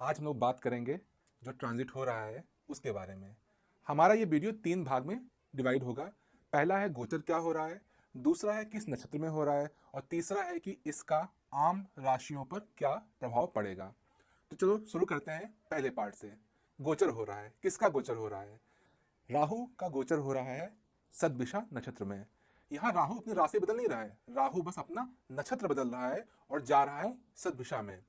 आज हम लोग बात करेंगे जो ट्रांजिट हो रहा है उसके बारे में। हमारा ये वीडियो 3 भाग में डिवाइड होगा। पहला है गोचर क्या हो रहा है, दूसरा है किस नक्षत्र में हो रहा है, और तीसरा है कि इसका आम राशियों पर क्या प्रभाव पड़ेगा। तो चलो शुरू करते हैं पहले पार्ट से। गोचर हो रहा है, किसका गोचर हो रहा है? राहु का गोचर हो रहा है सदभिषा नक्षत्र में। यहाँ राहु अपनी राशि बदल नहीं रहा है, राहु बस अपना नक्षत्र बदल रहा है और जा रहा है सदभिषा में।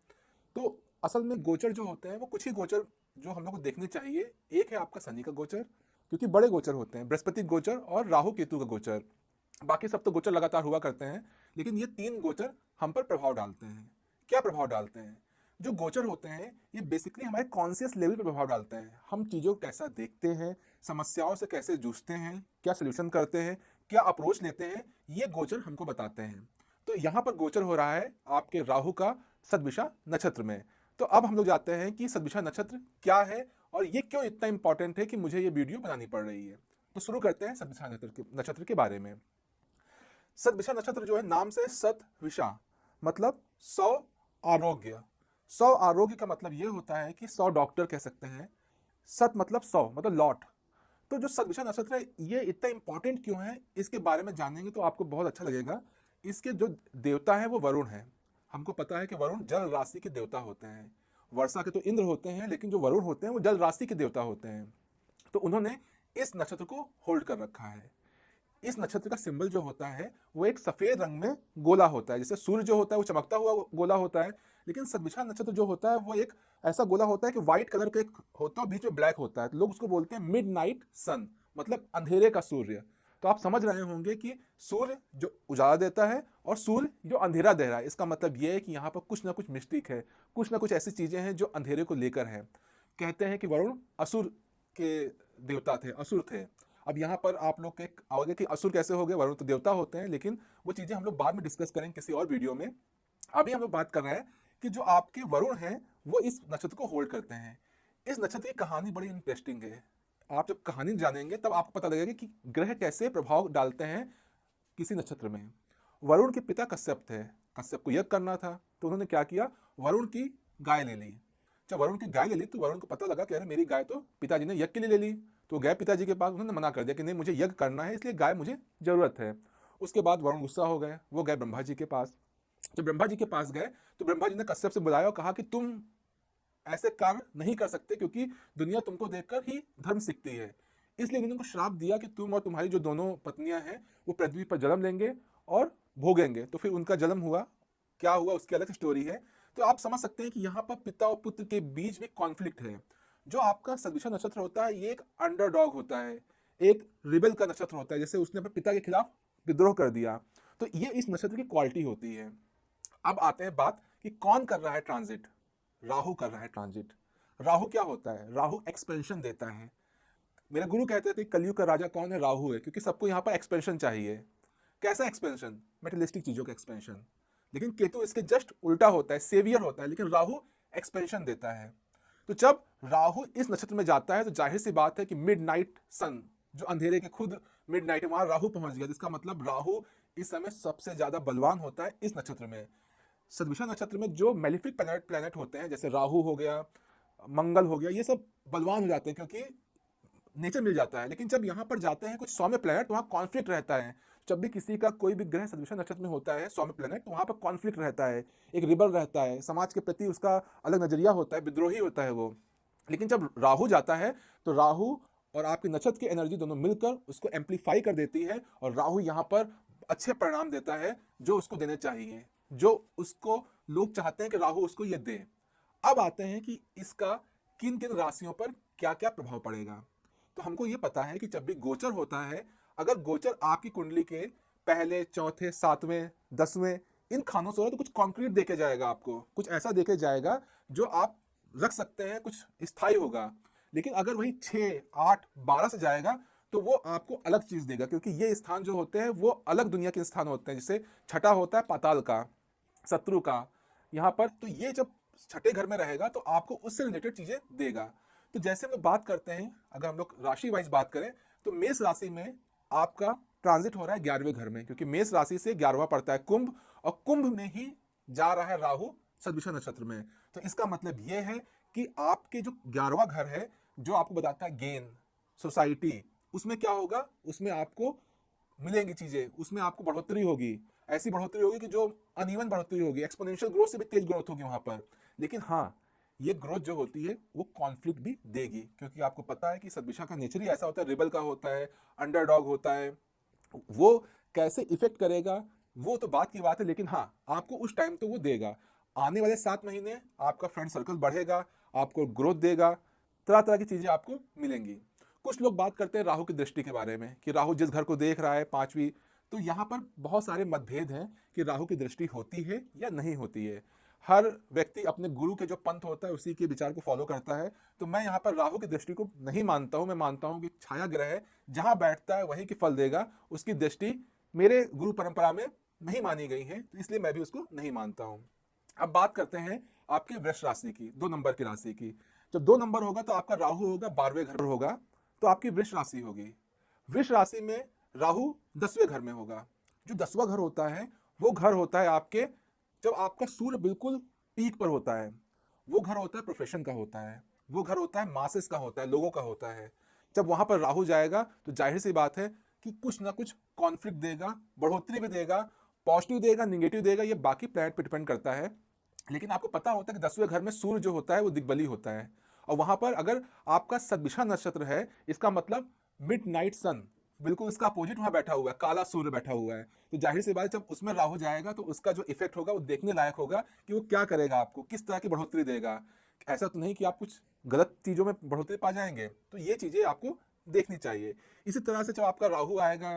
तो असल में गोचर जो होते हैं वो कुछ ही गोचर जो हम लोग को देखने चाहिए। एक है आपका शनि का गोचर, क्योंकि बड़े गोचर होते हैं, बृहस्पति गोचर और राहु केतु का गोचर। बाकी सब तो गोचर लगातार हुआ करते हैं, लेकिन ये 3 गोचर हम पर प्रभाव डालते हैं। क्या प्रभाव डालते हैं? जो गोचर होते हैं ये बेसिकली हमारे कॉन्शियस लेवल पर प्रभाव डालते हैं। हम चीज़ों को कैसा देखते हैं, समस्याओं से कैसे जूझते हैं, क्या सोल्यूशन करते हैं, क्या अप्रोच लेते हैं, ये गोचर हमको बताते हैं। तो यहाँ पर गोचर हो रहा है आपके राहु का सदभिषा नक्षत्र में। तो अब हम लोग जाते हैं कि सदभिषा नक्षत्र क्या है और ये क्यों इतना इंपॉर्टेंट है कि मुझे ये वीडियो बनानी पड़ रही है। तो शुरू करते हैं सदभिषा नक्षत्र के बारे में। सदभिषा नक्षत्र जो है, नाम से सदभिषा मतलब 100 आरोग्य। 100 आरोग्य का मतलब ये होता है कि 100 डॉक्टर कह सकते हैं। सत मतलब 100 मतलब लॉट। तो जो सदभिषा नक्षत्र है ये इतना इंपॉर्टेंट क्यों है, इसके बारे में जानेंगे तो आपको बहुत अच्छा लगेगा। इसके जो देवता है वो वरुण है। हमको पता है कि वरुण जल राशि के देवता होते हैं। वर्षा के तो इंद्र होते हैं, लेकिन जो वरुण होते हैं वो जल राशि के देवता होते हैं। तो उन्होंने इस नक्षत्र को होल्ड कर रखा है। इस नक्षत्र का सिंबल जो होता है वो एक सफेद रंग में गोला होता है। जैसे सूर्य जो होता है वो चमकता हुआ गोला होता है, लेकिन सदभिषा नक्षत्र जो होता है वो एक ऐसा गोला होता है कि व्हाइट कलर का एक होता है, बीच में ब्लैक होता है। तो लोग उसको बोलते हैं मिड नाइट सन, मतलब अंधेरे का सूर्य। तो आप समझ रहे होंगे कि सूर्य जो उजाला देता है और सूर्य जो अंधेरा दे रहा है, इसका मतलब यह है कि यहाँ पर कुछ ना कुछ मिस्टिक है, कुछ ना कुछ ऐसी चीजें हैं जो अंधेरे को लेकर है। कहते हैं कि वरुण असुर के देवता थे, असुर थे। अब यहाँ पर आप लोग के आओगे कि असुर कैसे हो गए, वरुण तो देवता होते हैं, लेकिन वो चीजें हम लोग बाद में डिस्कस करेंगे किसी और वीडियो में। अभी हम लोग बात कर रहे हैं कि जो आपके वरुण हैं वो इस नक्षत्र को होल्ड करते हैं। इस नक्षत्र की कहानी बड़ी इंटरेस्टिंग है। आप जब कहानी जानेंगे तब आपको पता लगेगा कि ग्रह कैसे प्रभाव डालते हैं किसी नक्षत्र में। वरुण के पिता कश्यप थे, कश्यप को यज्ञ करना था, तो उन्होंने क्या किया, वरुण की गाय ले ली। जब वरुण की गाय ले ली तो वरुण को पता लगा कि अरे मेरी गाय तो पिताजी ने यज्ञ के लिए ले ली। तो गए पिताजी के पास, उन्होंने मना कर दिया कि नहीं, मुझे यज्ञ करना है, इसलिए गाय मुझे जरूरत है। उसके बाद वरुण गुस्सा हो गए, वो गए ब्रह्मा जी के पास। जब ब्रह्मा जी के पास गए तो ब्रह्मा जी ने कश्यप से बुलाया और कहा कि तुम ऐसे कार्य नहीं कर सकते, क्योंकि दुनिया तुमको देखकर ही धर्म सीखती है। इसलिए उन्होंने उनको श्राप दिया कि तुम और तुम्हारी जो दोनों पत्नियां हैं वो पृथ्वी पर जन्म लेंगे और भोगेंगे। तो फिर उनका जन्म हुआ, क्या हुआ उसकी अलग स्टोरी है। तो आप समझ सकते हैं कि यहाँ पर पिता और पुत्र के बीच में कॉन्फ्लिक्ट है। जो आपका सदभिषा नक्षत्र होता है ये एक अंडरडॉग होता है, एक रिबेल का नक्षत्र होता है, जैसे उसने अपने पिता के खिलाफ विद्रोह कर दिया। तो ये इस नक्षत्र की क्वालिटी होती है। अब आते हैं बात कि कौन कर रहा है ट्रांजिट। राहु कर रहा है ट्रांजिट। राहु क्या होता है? राहु एक्सपेंशन देता है। मेरे गुरु कहते थे कलयुग का राजा कौन है? राहु है, क्योंकि सबको यहाँ पर एक्सपेंशन चाहिए। कैसा एक्सपेंशन? मेटेरियलिस्टिक चीजों का एक्सपेंशन। लेकिन केतु इसके जस्ट उल्टा होता है, सेवियर होता है, लेकिन राहु एक्सपेंशन देता है। तो जब राहु इस नक्षत्र में जाता है तो जाहिर सी बात है कि मिड नाइट सन, जो अंधेरे के खुद मिड नाइट है, वहां राहु पहुंच गया, जिसका मतलब राहु इस समय सबसे ज्यादा बलवान होता है इस नक्षत्र में। सदभिषा नक्षत्र में जो मेलिफिक प्लैनेट होते हैं, जैसे राहु हो गया, मंगल हो गया, ये सब बलवान हो जाते हैं क्योंकि नेचर मिल जाता है। लेकिन जब यहाँ पर जाते हैं कुछ सौम्य प्लैनेट, वहाँ कॉन्फ्लिक्ट रहता है। जब भी किसी का कोई भी ग्रह सदभिषा नक्षत्र में होता है सौम्य प्लैनेट, तो वहाँ पर कॉन्फ्लिक्ट रहता है, एक रिबल रहता है, समाज के प्रति उसका अलग नजरिया होता है, विद्रोही होता है वो। लेकिन जब राहु जाता है तो राहु और आपके नक्षत्र की एनर्जी दोनों मिलकर उसको एम्पलीफाई कर देती है, और राहु यहाँ पर अच्छे परिणाम देता है जो उसको देने चाहिए, जो उसको लोग चाहते हैं कि राहु उसको ये दे। अब आते हैं कि इसका किन किन राशियों पर क्या क्या प्रभाव पड़ेगा। तो हमको ये पता है कि जब भी गोचर होता है, अगर गोचर आपकी कुंडली के पहले, चौथे, सातवें, 10वें इन खानों से हो तो कुछ कॉन्क्रीट देके जाएगा, आपको कुछ ऐसा देके जाएगा जो आप रख सकते हैं, कुछ स्थायी होगा। लेकिन अगर वही 6, 8, 12 से जाएगा तो वो आपको अलग चीज देगा, क्योंकि ये स्थान जो होते हैं वो अलग दुनिया के स्थान होते हैं। जैसे छठा होता है पाताल का, शत्रु का, यहाँ पर तो ये जब छठे घर में रहेगा तो आपको उससे रिलेटेड चीजें देगा। तो जैसे हम लोग बात करते हैं, अगर हम लोग राशि वाइज बात करें तो मेष राशि में आपका ट्रांजिट हो रहा है 11वें घर में, क्योंकि मेष राशि से 11वां पड़ता है कुंभ, और कुंभ में ही जा रहा है राहु सदभिषा नक्षत्र में। तो इसका मतलब यह है कि आपके जो 11वां घर है, जो आपको बताता है गेन, सोसाइटी, उसमें क्या होगा, उसमें आपको मिलेंगी चीजें, उसमें आपको बढ़ोतरी होगी, ऐसी बढ़ोतरी होगी कि जो अनइवन बढ़ोतरी होगी, एक्सपोनेंशियल ग्रोथ से भी तेज ग्रोथ होगी वहां पर। लेकिन हाँ, ये ग्रोथ जो होती है वो कॉन्फ्लिक्ट भी देगी, क्योंकि आपको पता है कि सददिशा का नेचर ही ऐसा होता है, रिबल का होता है, अंडरडॉग होता है। वो कैसे इफेक्ट करेगा वो तो बात की बात है, लेकिन हाँ, आपको उस टाइम तो वो देगा। आने वाले 7 महीने आपका फ्रेंड सर्कल बढ़ेगा, आपको ग्रोथ देगा, तरह तरह की चीजें आपको मिलेंगी। कुछ लोग बात करते हैं राहु की दृष्टि के बारे में कि राहु जिस घर को देख रहा है 5वीं, तो यहाँ पर बहुत सारे मतभेद हैं कि राहु की दृष्टि होती है या नहीं होती है। हर व्यक्ति अपने गुरु के जो पंथ होता है उसी के विचार को फॉलो करता है। तो मैं यहाँ पर राहु की दृष्टि को नहीं मानता हूँ। मैं मानता हूँ कि छाया ग्रह है, जहां बैठता है वही की फल देगा। उसकी दृष्टि मेरे गुरु परंपरा में नहीं मानी गई है, तो इसलिए मैं भी उसको नहीं मानता हूँ। अब बात करते हैं आपके वृष राशि की, 2 नंबर की राशि की। जब 2 नंबर होगा तो आपका राहु होगा 12वें घर होगा, तो आपकी वृष राशि होगी। वृष राशि में राहु 10वें घर में होगा। जो 10वां घर होता है वो घर होता है आपके, जब आपका सूर्य बिल्कुल पीक पर होता है, वो घर होता है प्रोफेशन का होता है, वो घर होता है मासेस का होता है, लोगों का होता है। जब वहां पर राहु जाएगा तो जाहिर सी बात है कि कुछ ना कुछ कॉन्फ्लिक्ट देगा, बढ़ोतरी भी देगा, पॉजिटिव देगा, निगेटिव देगा, ये बाकी प्लैनेट पे डिपेंड करता है। लेकिन आपको पता होता है कि 10वें घर में सूर्य जो होता है वो दिग्बली होता है, और वहां पर अगर आपका सदभिषा नक्षत्र है, इसका मतलब मिड नाइट सन, बिल्कुल इसका अपोजिट वहां बैठा हुआ है, काला सूर्य बैठा हुआ है। तो जाहिर सी बात है जब उसमें राहु जाएगा तो उसका जो इफेक्ट होगा वो देखने लायक होगा कि वो क्या करेगा, आपको किस तरह की बढ़ोतरी देगा। ऐसा तो नहीं कि आप कुछ गलत चीजों में बढ़ोतरी पा जाएंगे, तो ये चीजें आपको देखनी चाहिए। इसी तरह से जब आपका राहु आएगा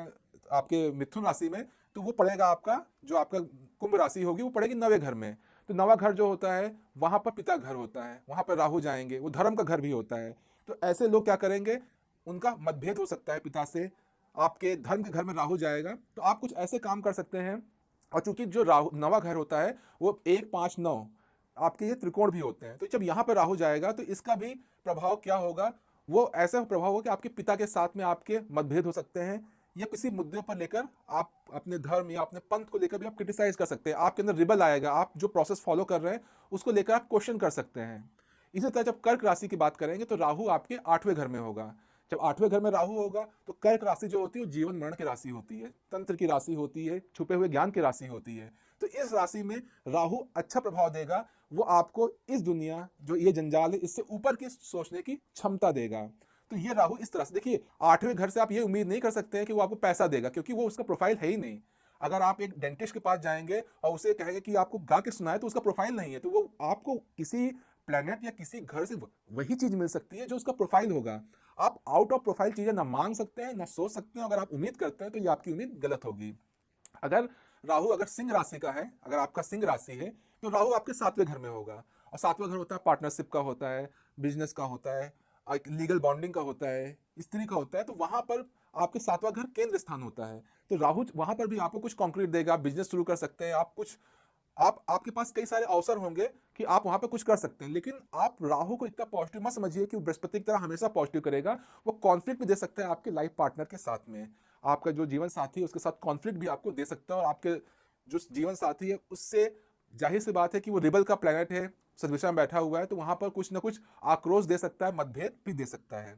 आपके मिथुन राशि में, तो वो पड़ेगा आपका, जो आपका कुंभ राशि होगी वो पड़ेगी 9वें घर में। तो 9वां घर जो होता है वहां पर पिता घर होता है, वहां पर राहु जाएंगे, वो धर्म का घर भी होता है। तो ऐसे लोग क्या करेंगे, उनका मतभेद हो सकता है पिता से। आपके धर्म के घर में राहु जाएगा तो आप कुछ ऐसे काम कर सकते हैं, और चूंकि जो राहु 9वां घर होता है वो 1, 5, 9 आपके ये त्रिकोण भी होते हैं, तो जब यहाँ पर राहु जाएगा तो इसका भी प्रभाव क्या होगा, वो ऐसा प्रभाव होगा कि आपके पिता के साथ में आपके मतभेद हो सकते हैं, या किसी मुद्दे पर लेकर आप अपने धर्म या अपने पंथ को लेकर भी आप क्रिटिसाइज कर सकते हैं। आपके अंदर रिबल आएगा, आप जो प्रोसेस फॉलो कर रहे हैं उसको लेकर आप क्वेश्चन कर सकते हैं। इसी तरह जब कर्क राशि की बात करेंगे तो राहु आपके 8वें घर में होगा। जब 8वें घर में राहु होगा तो कर्क राशि जो होती है वो जीवन मरण की राशि होती है, तंत्र की राशि होती है, छुपे हुए ज्ञान की राशि होती है। तो इस राशि में राहु अच्छा प्रभाव देगा, वो आपको इस दुनिया जो ये जंजाल है इससे ऊपर की सोचने की क्षमता देगा। तो ये राहु इस तरह से, देखिए 8वें घर से आप ये उम्मीद नहीं कर सकते हैं कि वो आपको पैसा देगा, क्योंकि वो उसका प्रोफाइल है ही नहीं। अगर आप एक डेंटिस्ट के पास जाएंगे और उसे कहेंगे कि आपको गा के सुनाए, तो उसका प्रोफाइल नहीं है, तो वो आपको किसी प्लेनेट या किसी घर से वही चीज मिल सकती है जो उसका प्रोफाइल होगा। आप आउट ऑफ प्रोफाइल चीजें ना मांग सकते हैं ना सोच सकते हैं। अगर आप उम्मीद करते हैं तो ये आपकी उम्मीद गलत होगी। अगर राहु अगर सिंह राशि का है, अगर आपका सिंह राशि है, तो राहु आपके 7वें घर में होगा, और 7वां घर होता है पार्टनरशिप का होता है, बिजनेस का होता है, लीगल बॉन्डिंग का होता है, स्त्री का होता है। तो वहां पर आपके 7वां घर केंद्र स्थान होता है, तो राहु वहां पर भी आपको कुछ कॉन्क्रीट देगा, बिजनेस शुरू कर सकते हैं आप कुछ, आपके पास कई सारे अवसर होंगे कि आप वहां पे कुछ कर सकते हैं। लेकिन आप राहु को इतना पॉजिटिव मत समझिए कि वो बृहस्पति की तरह हमेशा पॉजिटिव करेगा। वो कॉन्फ्लिक्ट भी दे सकता है आपके लाइफ पार्टनर के साथ में, आपका जो जीवन साथी है उसके साथ कॉन्फ्लिक्ट भी आपको दे सकता है, और आपके जो जीवन साथी है उससे जाहिर सी बात है कि वो रिबल का प्लेनेट है, सदविषा में बैठा हुआ है, तो वहां पर कुछ ना कुछ आक्रोश दे सकता है, मतभेद भी दे सकता है।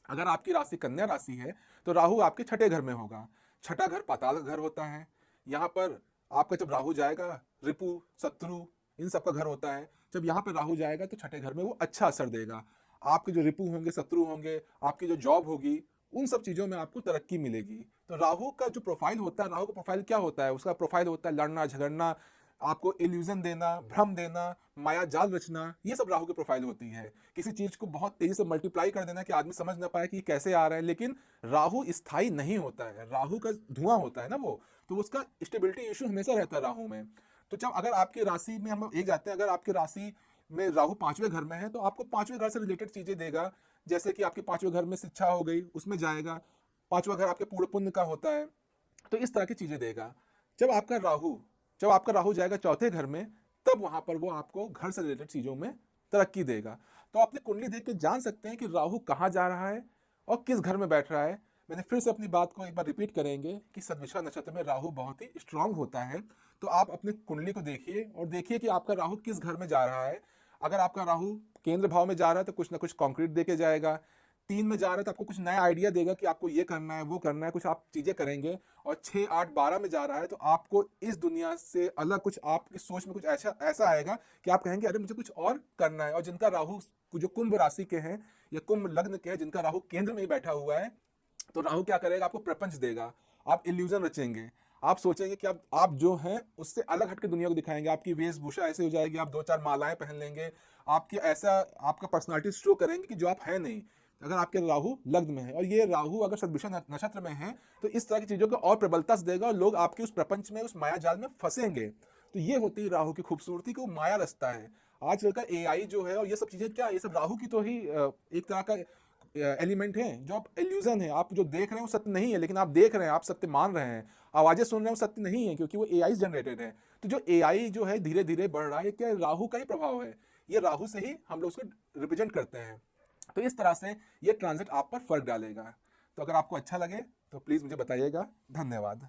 अगर आपकी राशि कन्या राशि है तो राहु आपके 6ठे घर में होगा। 6ठा घर पाताल घर होता है। यहाँ पर आपका जब राहु जाएगा, रिपु, शत्रु, इन सब का घर होता है। जब यहाँ पे राहु जाएगा तो 6ठे घर में वो अच्छा असर देगा। आपके जो रिपु होंगे, शत्रु होंगे, आपकी जो जॉब होगी, उन सब चीजों में आपको तरक्की मिलेगी। तो राहु का जो प्रोफाइल होता है, राहु का प्रोफाइल क्या होता है, उसका प्रोफाइल होता है लड़ना झगड़ना, आपको इल्यूजन देना, भ्रम देना, माया जाल रचना, ये सब राहु की प्रोफाइल होती है। किसी चीज को बहुत तेजी से मल्टीप्लाई कर देना कि आदमी समझ ना पाए कि कैसे आ रहा है। लेकिन राहु स्थायी नहीं होता है, राहु का धुआं होता है ना वो, तो उसका स्टेबिलिटी इशू हमेशा रहता है राहु में। तो जब अगर आपकी राशि में हम एक जाते हैं, अगर आपकी राशि में राहु 5वें घर में है तो आपको 5वें घर से रिलेटेड चीजें देगा। जैसे कि आपके 5वें घर में शिक्षा हो गई, उसमें जाएगा। 5वां घर आपके पूर्ण पुण्य का होता है, तो इस तरह की चीजें देगा। जब आपका राहु जब आपका राहु जाएगा 4थे घर में, तब वहां पर वो आपको घर से रिलेटेड चीजों में तरक्की देगा। तो अपनी कुंडली देख के जान सकते हैं कि राहु कहाँ जा रहा है और किस घर में बैठ रहा है। मैंने फिर से अपनी बात को एक बार रिपीट करेंगे कि सदविषा नक्षत्र में राहु बहुत ही स्ट्रांग होता है। तो आप अपनी कुंडली को देखिए और देखिए कि आपका राहु किस घर में जा रहा है। अगर आपका राहु केंद्र भाव में जा रहा है तो कुछ ना कुछ कॉन्क्रीट दे के जाएगा। 3 में जा रहा है तो आपको कुछ नया आइडिया देगा कि आपको ये करना है, वो करना है, कुछ आप चीज़ें करेंगे। और 6, 8, 12 में जा रहा है तो आपको इस दुनिया से अलग कुछ, आपकी सोच में कुछ ऐसा ऐसा आएगा कि आप कहेंगे अरे मुझे कुछ और करना है। और जिनका राहु जो कुंभ राशि के हैं या कुंभ लग्न के हैं, जिनका राहु केंद्र में ही बैठा हुआ है, तो राहु क्या करेगा, आपको प्रपंच देगा। आप इल्यूजन रचेंगे, आप सोचेंगे कि आप जो हैं उससे अलग हटके दुनिया को दिखाएंगे। आपकी वेशभूषा ऐसे हो जाएगी, आप 2-4 मालाएं पहन लेंगे, आपकी ऐसा आपका पर्सनालिटी शो करेंगे कि जो आप है नहीं, अगर आपके राहु लग्न में है। और ये राहु अगर सदभिषा नक्षत्र में है तो इस तरह की चीज़ों को और प्रबलता से देगा और लोग आपके उस प्रपंच में, उस माया जाल में फंसेंगे। तो ये होती है राहु की खूबसूरती, को माया रचता है। आजकल का एआई जो है और ये सब चीज़ें, क्या ये सब राहु की तो ही एक तरह का एलिमेंट है, जो आप इल्यूजन है, आप जो देख रहे हैं वो सत्य नहीं है, लेकिन आप देख रहे हैं, आप सत्य मान रहे हैं। आवाजें सुन रहे हैं वो सत्य नहीं है, क्योंकि वो एआई जनरेटेड है। तो जो एआई जो है धीरे धीरे बढ़ रहा है, क्या राहु का ही प्रभाव है। ये राहु से ही हम लोग उसको रिप्रेजेंट करते हैं। तो इस तरह से ये ट्रांजिट आप पर फर्क डालेगा। तो अगर आपको अच्छा लगे तो प्लीज़ मुझे बताइएगा। धन्यवाद।